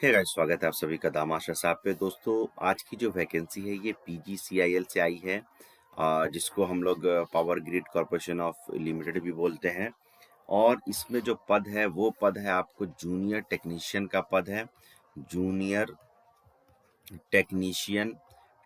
Hey guys, स्वागत है आप सभी का दामाशा साहब पे। दोस्तों, आज की जो वैकेंसी है ये पीजीसीआईएल से आई है, जिसको हम लोग power grid corporation of limited भी बोलते हैं। और इसमें जो पद है वो पद है आपको जूनियर टेक्नीशियन का पद है। जूनियर टेक्नीशियन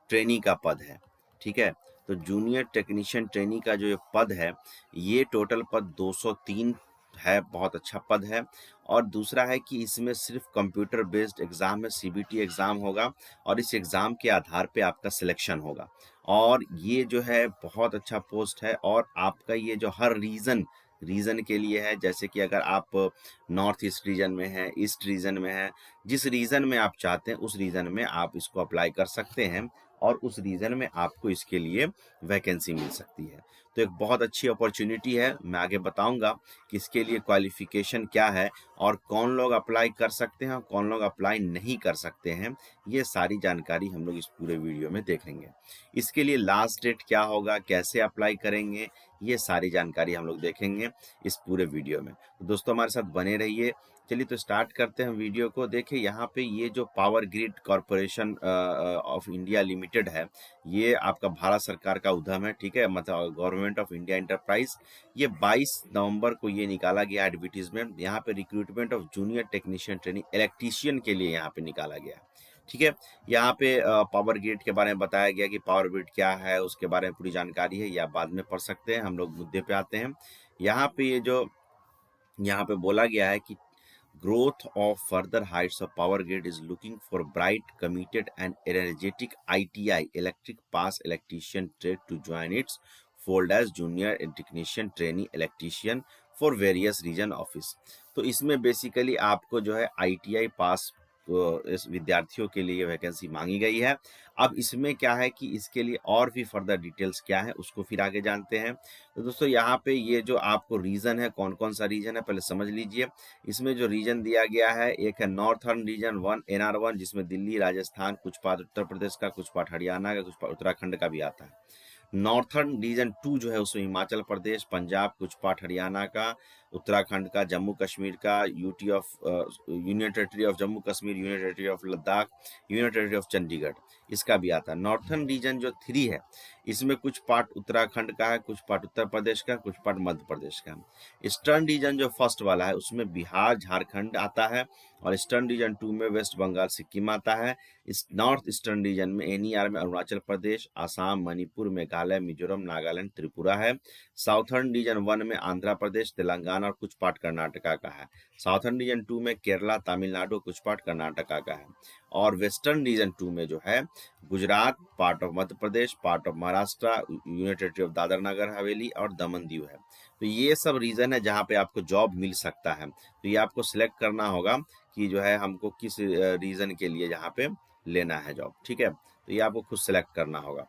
ट्रेनी का पद है। ठीक है, तो जूनियर टेक्नीशियन ट्रेनी का जो ये पद है, ये टोटल पद 203 है। बहुत अच्छा पद है। और दूसरा है कि इसमें सिर्फ कंप्यूटर बेस्ड एग्जाम है, सीबीटी एग्जाम होगा और इस एग्जाम के आधार पे आपका सिलेक्शन होगा। और ये जो है बहुत अच्छा पोस्ट है। और आपका ये जो हर रीजन के लिए है, जैसे कि अगर आप नॉर्थ ईस्ट रीजन में है, ईस्ट रीजन में है, जिस रीजन में आप चाहते हैं उस रीजन में आप इसको अप्लाई कर सकते हैं और उस रीजन में आपको इसके लिए वैकेंसी मिल सकती है। तो एक बहुत अच्छी अपॉर्चुनिटी है। मैं आगे बताऊंगा कि इसके लिए क्वालिफिकेशन क्या है और कौन लोग अप्लाई कर सकते हैं और कौन लोग अप्लाई नहीं कर सकते हैं। ये सारी जानकारी हम लोग इस पूरे वीडियो में देखेंगे। इसके लिए लास्ट डेट क्या होगा, कैसे अप्लाई करेंगे, ये सारी जानकारी हम लोग देखेंगे इस पूरे वीडियो में। तो दोस्तों, हमारे साथ बने रहिए। चलिए तो स्टार्ट करते हैं वीडियो को। देखिए, यहाँ पे ये जो power grid corporation of India limited है, ये आपका भारत सरकार का उद्यम है। ठीक है, मतलब गवर्नमेंट ऑफ इंडिया एंटरप्राइज। ये 22 नवंबर को ये निकाला गया एडवर्टीजमेंट। यहाँ पे recruitment of junior technician training electrician के लिए यहाँ पे निकाला गया। ठीक है, यहाँ पे पावर ग्रिड के बारे में बताया गया कि पावर ग्रिड क्या है, उसके बारे में पूरी जानकारी है, या बाद में पढ़ सकते हैं। हम लोग मुद्दे पे आते हैं। यहाँ पे ये जो यहाँ पे बोला गया है कि growth of further heights of power grid is looking for bright, committed and energetic ITI electric pass electrician trade to join its fold as junior technician trainee electrician for various region office। तो इसमें basically आपको जो है ITI पास इस विद्यार्थियों के लिए vacancy मांगी गई है। अब इसमें क्या है कि इसके लिए और भी फर्दर डिटेल्स क्या है उसको फिर आगे जानते हैं। तो दोस्तों, यहाँ पे ये जो आपको रीजन है, कौन कौन सा रीजन है पहले समझ लीजिए। इसमें जो रीजन दिया गया है, एक है नॉर्थर्न रीजन 1 NR1, जिसमें दिल्ली, राजस्थान, कुछ पार्ट उत्तर प्रदेश का, कुछ पार्ट हरियाणा का, कुछ पार्ट उत्तराखंड का भी आता है। नॉर्थर्न रीजन 2 जो है उसमें हिमाचल प्रदेश, पंजाब, कुछ पार्ट हरियाणा का, उत्तराखंड का, जम्मू कश्मीर का, union territory of Jammu Kashmir, union territory of Ladakh, union territory of Chandigarh, इसका भी आता है। नॉर्थर्न रीजन जो 3 है, इसमें कुछ पार्ट उत्तराखंड का है, कुछ पार्ट उत्तर प्रदेश का, कुछ पार्ट मध्य प्रदेश का। ईस्टर्न रीजन जो फर्स्ट वाला है उसमें बिहार, झारखंड आता है। और ईस्टर्न रीजन 2 में वेस्ट बंगाल, सिक्किम आता है। इस नॉर्थ ईस्टर्न रीजन में NER में अरुणाचल प्रदेश, आसाम, मणिपुर, मेघालय, मिजोरम, नागालैंड, त्रिपुरा है। साउथर्न रीजन 1 में आंध्र प्रदेश, तेलंगाना और कुछ पार्ट कर्नाटका का है। साउथर्न रीजन 2 में केरला, तमिलनाडु, कुछ पार्ट कर्नाटका का है। और वेस्टर्न रीजन 2 में जो है Gujarat, part of Madhya Pradesh, part of Maharashtra, union territory of Dadra Nagar Haveli और दमन दीव है। तो ये सब रीजन है जहाँ पे आपको जॉब मिल सकता है। तो ये आपको सिलेक्ट करना होगा कि जो है हमको किस रीजन के लिए यहाँ पे लेना है जॉब। ठीक है, तो ये आपको खुद सेलेक्ट करना होगा।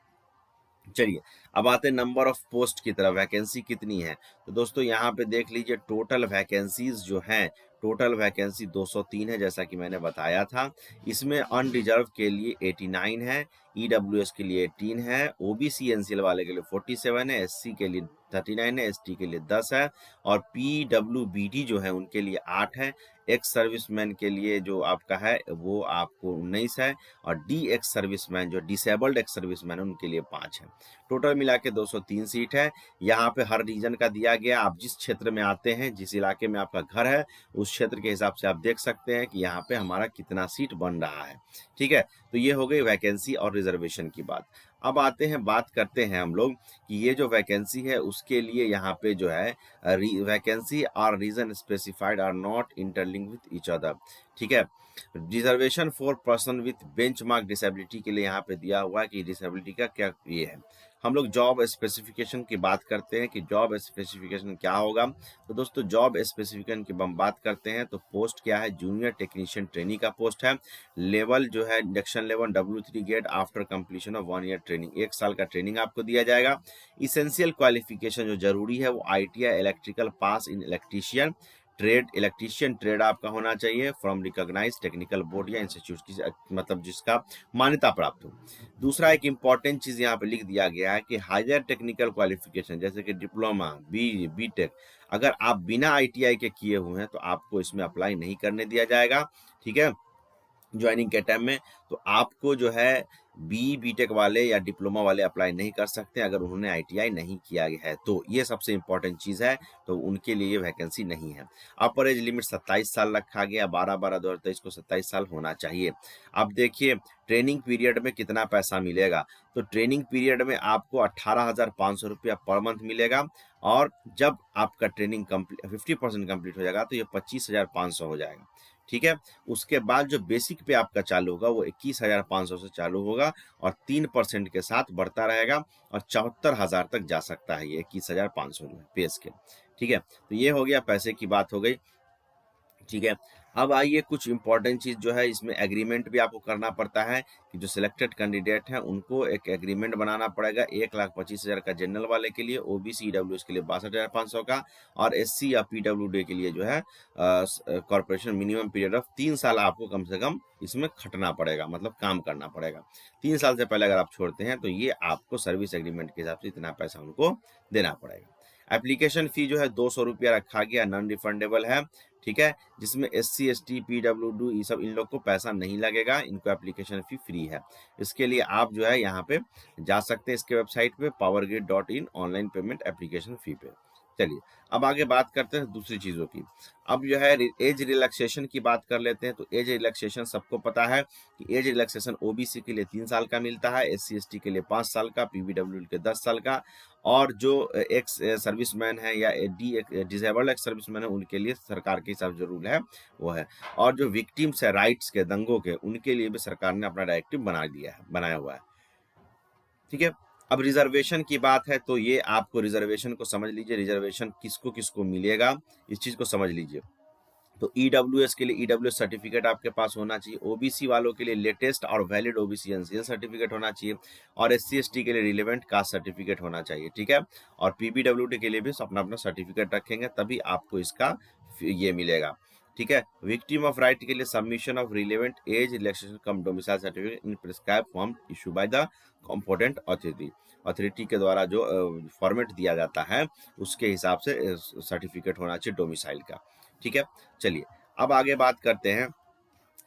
चलिए, अब आते हैं नंबर ऑफ पोस्ट की तरफ, वैकेंसी कितनी है। तो दोस्तों, यहाँ पे देख लीजिए टोटल वैकेंसीज जो हैं, टोटल वैकेंसी 203 है, जैसा कि मैंने बताया था। इसमें अनरिजर्व के लिए 89 है, EWS के लिए 18 है, OBC NCL वाले के लिए 47 है, SC के लिए 39 है, ST के लिए 10 है और PWBD जो है उनके लिए 8 है। एक्स सर्विसमैन के लिए जो आपका है वो आपको 19 है और डी एक्स सर्विसमैन, जो डिसेबल्ड एक्स सर्विसमैन है, उनके लिए 5 है। टोटल मिला के 203 सीट है। यहाँ पे हर रीजन का दिया गया। आप जिस क्षेत्र में आते हैं, जिस इलाके में आपका घर है, उस क्षेत्र के हिसाब से आप देख सकते हैं कि यहाँ पे हमारा कितना सीट बन रहा है। ठीक है, तो ये हो गई वैकेंसी और रिजर्वेशन की बात। अब आते हैं, बात करते हैं हम लोग कि ये जो वैकेंसी है उसके लिए यहाँ पे जो है वैकेंसी और reason specified are not interlink with each other. ठीक है, reservation for person with benchmark disability के लिए यहाँ पे दिया हुआ है कि डिसेबिलिटी का क्या ये है। हम लोग जॉब स्पेसिफिकेशन की बात करते हैं कि जॉब स्पेसिफिकेशन क्या होगा। तो दोस्तों, जॉब स्पेसिफिकेशन की हम बात करते हैं तो पोस्ट क्या है, जूनियर टेक्नीशियन ट्रेनी का पोस्ट है। लेवल जो है induction level W3 get after completion of 1 ear training, 1 साल का ट्रेनिंग आपको दिया जाएगा। इसेंशियल क्वालिफिकेशन जो जरूरी है वो ITI इलेक्ट्रिकल पास इन इलेक्ट्रीशियन ट्रेड, इलेक्ट्रीशियन ट्रेड आपका होना चाहिए फ्रॉम रिकॉग्नाइज्ड टेक्निकल बोर्ड या इंस्टीट्यूट की, मतलब जिसका मान्यता प्राप्त हो। दूसरा एक इंपॉर्टेंट चीज यहाँ पे लिख दिया गया है कि हायर टेक्निकल क्वालिफिकेशन जैसे कि डिप्लोमा, BTech, अगर आप बिना ITI के किए हुए हैं तो आपको इसमें अप्लाई नहीं करने दिया जाएगा। ठीक है, ज्वाइनिंग के टाइम में, तो आपको जो है बीटेक वाले या डिप्लोमा वाले अप्लाई नहीं कर सकते अगर उन्होंने आईटीआई नहीं किया है, तो ये सबसे इम्पोर्टेंट चीज़ है, तो उनके लिए ये वैकेंसी नहीं है। अपर एज लिमिट 27 साल रखा गया, 12/12/2023 को 27 साल होना चाहिए। अब देखिए ट्रेनिंग पीरियड में कितना पैसा मिलेगा, तो ट्रेनिंग पीरियड में आपको 18,500 रुपया पर मंथ मिलेगा, और जब आपका ट्रेनिंग कम्प्लीट 50% कम्प्लीट हो जाएगा तो ये 25,500 हो जाएगा। ठीक है, उसके बाद जो बेसिक पे आपका चालू होगा वो 21,500 से चालू होगा और 3% के साथ बढ़ता रहेगा और 74,000 तक जा सकता है ये 21,500 में पे स्केल। ठीक है, तो ये हो गया, पैसे की बात हो गई। ठीक है, अब आइए कुछ इंपॉर्टेंट चीज़ जो है, इसमें एग्रीमेंट भी आपको करना पड़ता है कि जो सिलेक्टेड कैंडिडेट हैं उनको एक एग्रीमेंट बनाना पड़ेगा 1,25,000 का जनरल वाले के लिए, ओबीसी ईडब्ल्यूएस के लिए 62,500 का, और एससी या पीडब्ल्यूडी के लिए जो है कॉर्पोरेशन मिनिमम पीरियड ऑफ 3 साल आपको कम से कम इसमें खटना पड़ेगा, मतलब काम करना पड़ेगा। 3 साल से पहले अगर आप छोड़ते हैं तो ये आपको सर्विस एग्रीमेंट के हिसाब से इतना पैसा उनको देना पड़ेगा। एप्लीकेशन फ़ी जो है 200 रुपया रखा गया, नॉन रिफंडेबल है। ठीक है, जिसमें एससी एसटी पीडब्ल्यूडी ये सब इन लोग को पैसा नहीं लगेगा, इनको एप्लीकेशन फ़ी फ्री है। इसके लिए आप जो है यहाँ पे जा सकते हैं इसके वेबसाइट पे powergrid.in, online payment application fee पे। चलिए अब आगे बात करते हैं दूसरी चीज़ों की। अब जो है एज रिलैक्सेशन की बात कर लेते हैं, तो एज रिलैक्सेशन सबको पता है कि एज रिलैक्सेशन ओबीसी के लिए 3 साल का मिलता है, एससी एसटी के लिए 5 साल का, पीबीडब्ल्यू के 10 साल का, और जो एक्स सर्विसमैन है या डिसेबल्ड एक्स सर्विसमैन है उनके लिए सरकार के हिसाब से जो रूल है वो है, और जो विक्टिम्स है राइट्स के, दंगों के, उनके लिए भी सरकार ने अपना डायरेक्टिव बनाया हुआ है। ठीक है, अब रिजर्वेशन की बात है, तो ये आपको रिजर्वेशन को समझ लीजिए, रिजर्वेशन किसको किसको मिलेगा इस चीज़ को समझ लीजिए। तो ईडब्ल्यूएस के लिए ईडब्ल्यूएस सर्टिफिकेट आपके पास होना चाहिए, ओबीसी वालों के लिए लेटेस्ट और वैलिड ओबीसी एनसीएल सर्टिफिकेट होना चाहिए, और एससी एसटी के लिए रिलेवेंट कास्ट सर्टिफिकेट होना चाहिए। ठीक है, और पीबीडब्ल्यूडी के लिए भी अपना अपना सर्टिफिकेट रखेंगे तभी आपको इसका ये मिलेगा। ठीक है, विक्टिम ऑफ राइट के लिए submission of relevant age relaxation cum domicile certificate in prescribe form issue by the competent authority के द्वारा जो फॉर्मेट दिया जाता है उसके हिसाब से सर्टिफिकेट होना चाहिए डोमिसाइल का। ठीक है, चलिए अब आगे बात करते हैं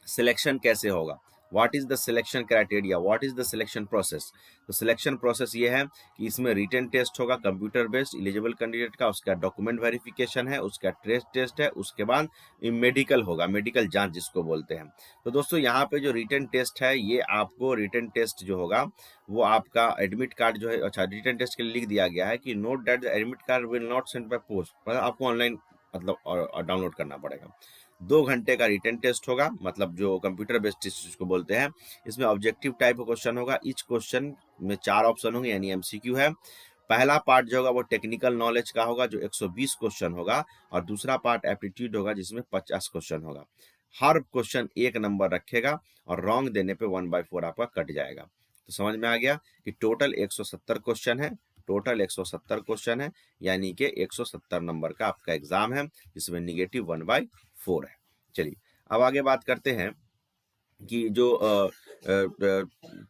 सिलेक्शन कैसे होगा। What is the selection criteria, what is the selection process. तो सिलेक्शन प्रोसेस ये है कि इसमें रिटन टेस्ट होगा कंप्यूटर बेस्ड एलिजिबल कैंडिडेट का, उसका डॉक्यूमेंट वेरिफिकेशन है, उसका ट्रेस टेस्ट है, उसके बाद मेडिकल होगा, मेडिकल जांच जिसको बोलते हैं। तो दोस्तों यहाँ पे जो रिटन टेस्ट है, ये आपको रिटन टेस्ट जो होगा वो आपका एडमिट कार्ड जो है, अच्छा रिटन टेस्ट के लिए लिख दिया गया है कि note that the admit card will not send by post, मतलब आपको ऑनलाइन मतलब डाउनलोड करना पड़ेगा। 2 घंटे का रिटन टेस्ट होगा, मतलब जो कंप्यूटर बेस्ड टेस्ट जिसको बोलते हैं। इसमें ऑब्जेक्टिव टाइप का क्वेश्चन होगा, ईच क्वेश्चन में 4 ऑप्शन होंगे यानी एमसीक्यू है। पहला पार्ट जो होगा वो टेक्निकल नॉलेज का होगा जो 120 क्वेश्चन होगा, और दूसरा पार्ट एप्टीट्यूड होगा जिसमें 50 क्वेश्चन होगा। हर क्वेश्चन 1 नंबर रखेगा और रॉन्ग देने पे 1/4 आपका कट जाएगा। तो समझ में आ गया कि टोटल 170 क्वेश्चन है, टोटल 170 क्वेश्चन है, यानी कि 170 नंबर का आपका एग्जाम है जिसमें निगेटिव 1/4 है। चलिए अब आगे बात करते हैं कि जो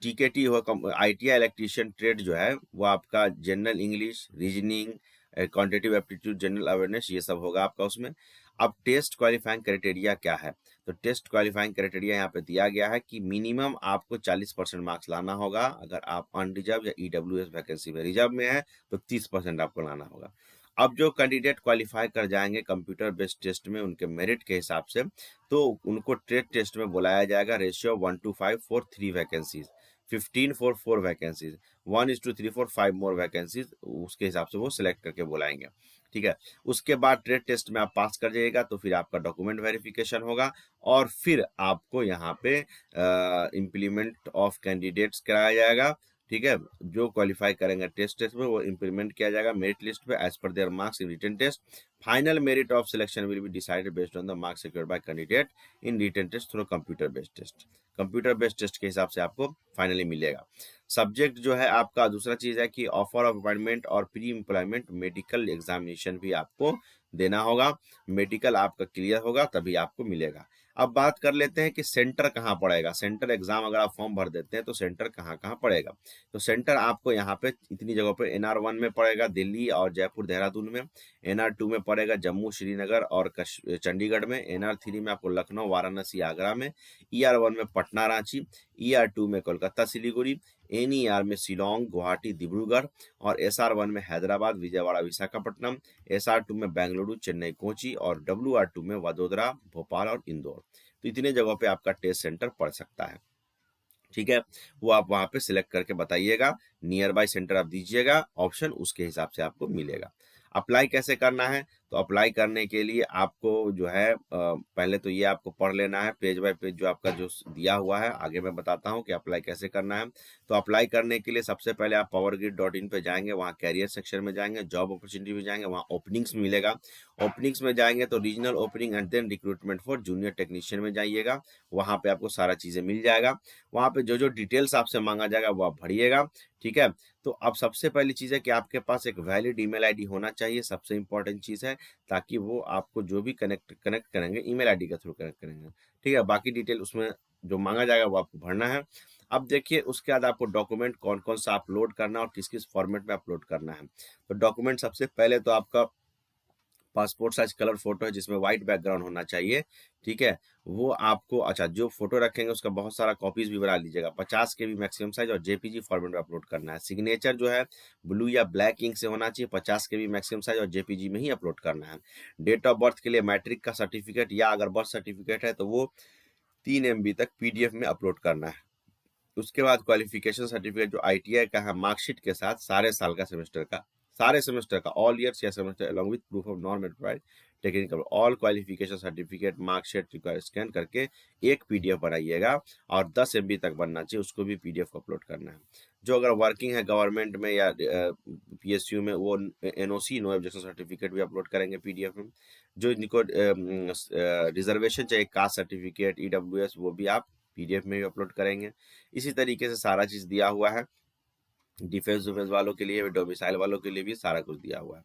टीकेटी हो, आईटीआई इलेक्ट्रीशियन ट्रेड जो है वो आपका general English, reasoning, quantitative aptitude, general awareness, ये सब होगा आपका उसमें। अब टेस्ट क्वालिफाइंग क्राइटेरिया क्या है, तो टेस्ट क्वालिफाइंग क्राइटेरिया यहाँ पे दिया गया है कि मिनिमम आपको 40% मार्क्स लाना होगा, अगर आप अनरिजर्व या ईडब्ल्यूएस वैकेंसी में रिजर्व में है तो 30% आपको लाना होगा। अब जो कैंडिडेट क्वालिफाई कर जाएंगे कंप्यूटर बेस्ड टेस्ट में उनके मेरिट के हिसाब से, तो उनको ट्रेड टेस्ट में बुलाया जाएगा, ratio 1:5 for 3 vacancies, 15 for 4 vacancies, 1:3 for 5 more vacancies, उसके हिसाब से वो सिलेक्ट करके बुलाएंगे। ठीक है, उसके बाद ट्रेड टेस्ट में आप पास कर जाइएगा तो फिर आपका डॉक्यूमेंट वेरिफिकेशन होगा, और फिर आपको यहाँ पे इम्प्लीमेंट ऑफ कैंडिडेट्स कराया जाएगा। ठीक है, जो क्वालिफाई करेंगे टेस्ट में वो इम्प्लीमेंट किया जाएगा मेरिट लिस्ट पे as per their marks in written test. Final merit of selection will be decided based on the marks secured by candidate in written test through computer based test. Computer based test के हिसाब से आपको finally मिलेगा। Subject जो है आपका, दूसरा चीज है कि ऑफर ऑफ अपॉइंटमेंट और प्री एम्प्लॉयमेंट मेडिकल एग्जामिनेशन भी आपको देना होगा, मेडिकल आपका क्लियर होगा तभी आपको मिलेगा। अब बात कर लेते हैं कि सेंटर कहाँ पड़ेगा। सेंटर एग्जाम अगर आप फॉर्म भर देते हैं तो सेंटर कहाँ कहाँ पड़ेगा। तो सेंटर आपको यहाँ पे इतनी जगहों पे NR1 में पड़ेगा दिल्ली और जयपुर देहरादून में, NR2 में पड़ेगा जम्मू श्रीनगर और चंडीगढ़ में, NR3 में आपको लखनऊ वाराणसी आगरा में, ER1 में पटना रांची, ER2 में कोलकाता सिलीगुड़ी, NER में शिलोंग गुवाहाटी डिब्रूगढ़ और SR1 में हैदराबाद विजयवाड़ा विशाखापट्टनम, SR2 में बेंगलुरु चेन्नई कोची और WR2 में वडोदरा भोपाल और इंदौर। तो इतने जगहों पे आपका टेस्ट सेंटर पड़ सकता है। ठीक है, वो आप वहां पे सिलेक्ट करके बताइएगा, नियर बाय सेंटर आप दीजिएगा ऑप्शन, उसके हिसाब से आपको मिलेगा। अप्लाई कैसे करना है, तो अप्लाई करने के लिए आपको जो है पहले तो ये आपको पढ़ लेना है पेज बाय पेज जो आपका जो दिया हुआ है, आगे मैं बताता हूँ कि अप्लाई कैसे करना है। तो अप्लाई करने के लिए सबसे पहले आप powergrid.in पे जाएंगे, वहाँ कैरियर सेक्शन में जाएंगे, जॉब अपॉर्चुनिटी में जाएंगे, वहाँ ओपनिंग्स मिलेगा। ओपनिंग्स में जाएंगे तो regional opening and then recruitment for junior technician में जाइएगा, वहाँ पे आपको सारा चीज़ें मिल जाएगा। वहाँ पे जो जो डिटेल्स आपसे मांगा जाएगा वो आप भरिएगा। ठीक है, तो अब सबसे पहली चीज़ है कि आपके पास एक वैलिड ईमेल आईडी होना चाहिए, सबसे इंपॉर्टेंट चीज़ है, ताकि वो आपको जो भी कनेक्ट करेंगे ईमेल आईडी के थ्रू कनेक्ट करेंगे। ठीक है, बाकी डिटेल उसमें जो मांगा जाएगा वो आपको भरना है। अब देखिए उसके बाद आपको डॉक्यूमेंट कौन कौन सा अपलोड करना है और किस किस फॉर्मेट में अपलोड करना है। तो डॉक्यूमेंट सबसे पहले तो आपका पासपोर्ट साइज कलर फोटो है जिसमें व्हाइट बैकग्राउंड होना चाहिए। ठीक है, वो आपको, अच्छा जो फोटो रखेंगे उसका बहुत सारा कॉपीज भी बना लीजिएगा, 50 KB मैक्सिमम साइज और JPG फॉर्मेट में अपलोड करना है। सिग्नेचर जो है ब्लू या ब्लैक इंक से होना चाहिए, 50 KB मैक्सिमम साइज और JPG में ही अपलोड करना है। डेट ऑफ बर्थ के लिए मैट्रिक का सर्टिफिकेट या अगर बर्थ सर्टिफिकेट है तो वो 3 MB तक PDF में अपलोड करना है। उसके बाद क्वालिफिकेशन सर्टिफिकेट जो ITI का है मार्कशीट के साथ सारे साल का सारे सेमेस्टर का ऑल ईयर्स या semester along with proof of non merit technical all qualification certificate marksheet scan करके एक PDF बनाइएगा और 10 MB तक बनना चाहिए, उसको भी PDF को अपलोड करना है। जो अगर वर्किंग है गवर्नमेंट में या PSU में वो NOC नो ऑब्जेक्शन सर्टिफिकेट भी अपलोड करेंगे PDF में। जो इनको रिजर्वेशन चाहिए कास्ट सर्टिफिकेट EWS वो भी आप PDF में भी अपलोड करेंगे। इसी तरीके से सारा चीज़ दिया हुआ है, डिफेंस वालों के लिए, डोमिसाइल वालों के लिए भी सारा कुछ दिया हुआ है।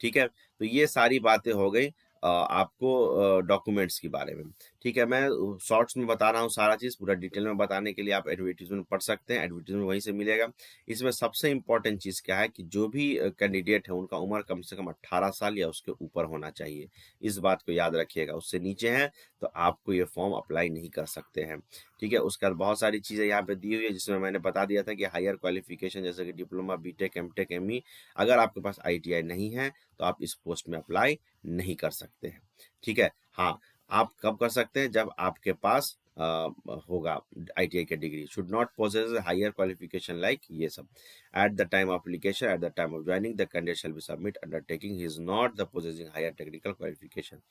ठीक है, तो ये सारी बातें हो गई आपको डॉक्यूमेंट्स के बारे में। ठीक है, मैं शॉर्ट्स में बता रहा हूँ सारा चीज़, पूरा डिटेल में बताने के लिए आप एडवर्टीजमेंट पढ़ सकते हैं, एडवर्टीजमेंट वहीं से मिलेगा। इसमें सबसे इम्पोर्टेंट चीज़ क्या है कि जो भी कैंडिडेट है उनका उम्र कम से कम 18 साल या उसके ऊपर होना चाहिए, इस बात को याद रखिएगा। उससे नीचे हैं तो आपको ये फॉर्म अप्लाई नहीं कर सकते हैं। ठीक है, उसके बाद बहुत सारी चीज़ें यहाँ पे दी हुई है जिसमें मैंने बता दिया था कि हायर क्वालिफिकेशन जैसे कि डिप्लोमा BTech MTech ME, अगर आपके पास ITI नहीं है तो आप इस पोस्ट में अप्लाई नहीं कर सकते हैं। ठीक है, हाँ आप कब कर सकते हैं, जब आपके पास होगा ITI की degree, should not possess higher qualification like ये सब। At the time of application, at the time of joining the candidate shall be submit undertaking he is not the possessing higher technical qualification.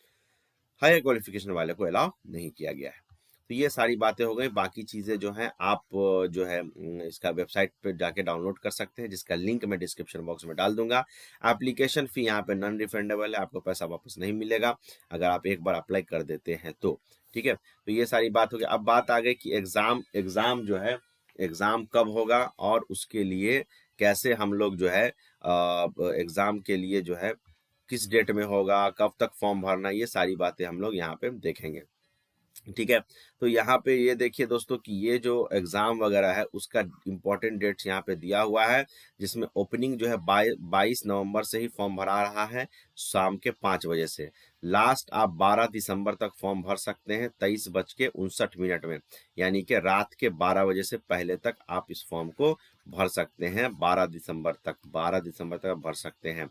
Higher qualification वाले को allow नहीं किया गया है। तो ये सारी बातें हो गई, बाकी चीज़ें जो हैं आप जो है इसका वेबसाइट पे जाके डाउनलोड कर सकते हैं, जिसका लिंक मैं डिस्क्रिप्शन बॉक्स में डाल दूंगा। एप्लीकेशन फ़ी यहाँ पे नॉन रिफंडेबल है, आपको पैसा वापस नहीं मिलेगा अगर आप एक बार अप्लाई कर देते हैं तो। ठीक है, तो ये सारी बात हो गई। अब बात आ गई कि एग्ज़ाम जो है एग्ज़ाम कब होगा और उसके लिए कैसे हम लोग जो है एग्ज़ाम के लिए जो है किस डेट में होगा, कब तक फॉर्म भरना, ये सारी बातें हम लोग यहाँ पे देखेंगे। ठीक है, तो यहाँ पे ये देखिए दोस्तों कि ये जो एग्ज़ाम वगैरह है उसका इम्पोर्टेंट डेट्स यहाँ पे दिया हुआ है, जिसमें ओपनिंग जो है 22 नवंबर से ही फॉर्म भरा रहा है शाम के 5 बजे से। लास्ट आप 12 दिसंबर तक फॉर्म भर सकते हैं 23:59 में, यानी कि रात के 12 बजे से पहले तक आप इस फॉर्म को भर सकते हैं। 12 दिसंबर तक आप भर सकते हैं।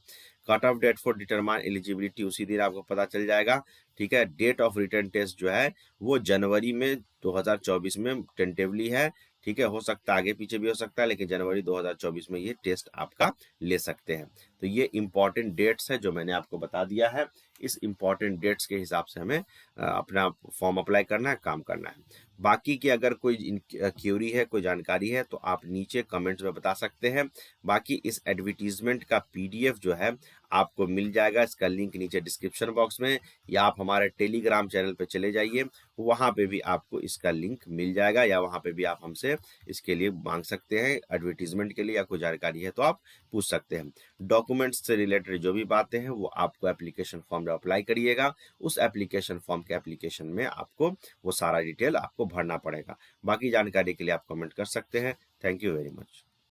Cut off date for determine eligibility उसी दिन आपको पता चल जाएगा। ठीक है, डेट ऑफ रिटर्न टेस्ट जो है वो जनवरी में 2024 में टेंटेवली है। ठीक है, हो सकता है आगे पीछे भी हो सकता है, लेकिन जनवरी 2024 में ये टेस्ट आपका ले सकते हैं। तो ये इंपॉर्टेंट डेट्स है जो मैंने आपको बता दिया है। इस इंपॉर्टेंट डेट्स के हिसाब से हमें अपना फॉर्म अप्लाई करना है, काम करना है। बाकी की अगर कोई क्यूरी है, कोई जानकारी है तो आप नीचे कमेंट्स में बता सकते हैं। बाकी इस एडवर्टीजमेंट का PDF जो है आपको मिल जाएगा। इसका लिंक नीचे डिस्क्रिप्शन बॉक्स में, या आप हमारे टेलीग्राम चैनल पे चले जाइए, वहाँ पे भी आपको इसका लिंक मिल जाएगा, या वहाँ पे भी आप हमसे इसके लिए मांग सकते हैं एडवर्टीजमेंट के लिए, या कोई जानकारी है तो आप पूछ सकते हैं। डॉक्यूमेंट्स से रिलेटेड जो भी बातें हैं वो आपको एप्लीकेशन फॉर्म जब अप्लाई करिएगा, उस एप्लीकेशन फॉर्म के एप्लीकेशन में आपको वो सारा डिटेल आपको भरना पड़ेगा। बाकी जानकारी के लिए आप कमेंट कर सकते हैं। Thank you very much.